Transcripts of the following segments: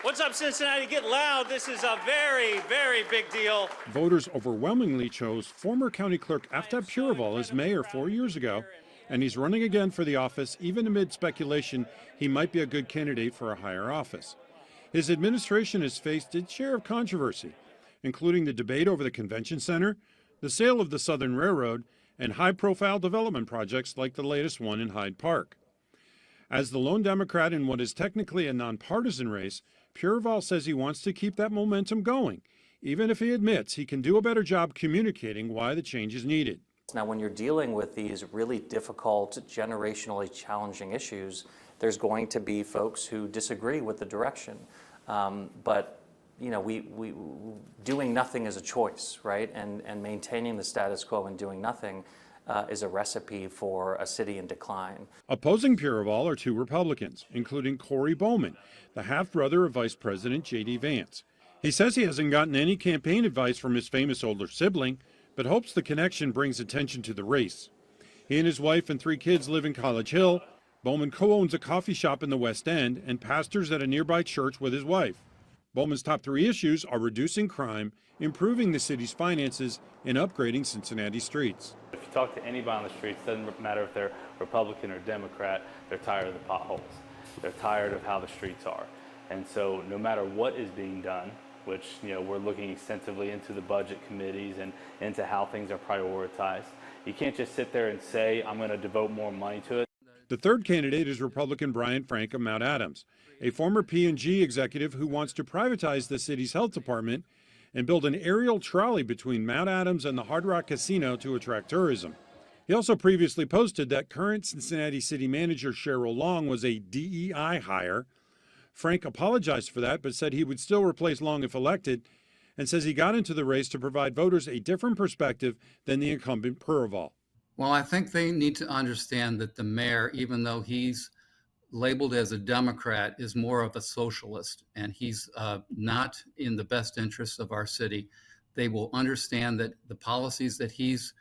What's up, Cincinnati? Get loud. This is a very, very big deal. Voters overwhelmingly chose former County Clerk Aftab Purival as mayor 4 years ago, and he's running again for the office, even amid speculation he might be a good candidate for a higher office. His administration has faced its share of controversy, including the debate over the convention center, the sale of the Southern Railroad, and high-profile development projects like the latest one in Hyde Park. As the lone Democrat in what is technically a nonpartisan race, Purival says he wants to keep that momentum going, even if he admits he can do a better job communicating why the change is needed. Now, when you're dealing with these really difficult, generationally challenging issues, there's going to be folks who disagree with the direction. But you know, doing nothing is a choice, right? And maintaining the status quo and doing nothing is a recipe for a city in decline. Opposing Purival are two Republicans, including Corey Bowman, the half-brother of Vice President J.D. Vance. He says he hasn't gotten any campaign advice from his famous older sibling, but hopes the connection brings attention to the race. He and his wife and 3 kids live in College Hill. Bowman co-owns a coffee shop in the West End and pastors at a nearby church with his wife. Bowman's top 3 issues are reducing crime, improving the city's finances, and upgrading Cincinnati streets. If you talk to anybody on the streets, it doesn't matter if they're Republican or Democrat, they're tired of the potholes. They're tired of how the streets are. And so no matter what is being done, which, you know, we're looking extensively into the budget committees and into how things are prioritized, you can't just sit there and say, I'm going to devote more money to it. The third candidate is Republican Brian Frank of Mount Adams, a former P&G executive who wants to privatize the city's health department and build an aerial trolley between Mount Adams and the Hard Rock Casino to attract tourism. He also previously posted that current Cincinnati city manager Cheryl Long was a DEI hire. Frank apologized for that, but said he would still replace Long if elected, and says he got into the race to provide voters a different perspective than the incumbent Purival. Well, I think they need to understand that the mayor, even though he's labeled as a Democrat, is more of a socialist, and he's not in the best interests of our city. They will understand that the policies that he's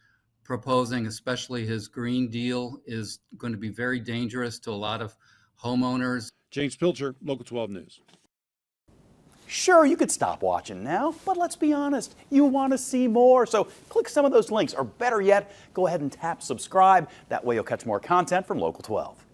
proposing, especially his Green Deal, is going to be very dangerous to a lot of homeowners. James Pilcher, Local 12 News. Sure, you could stop watching now, but let's be honest, you want to see more. So click some of those links, or better yet, go ahead and tap subscribe. That way you'll catch more content from Local 12.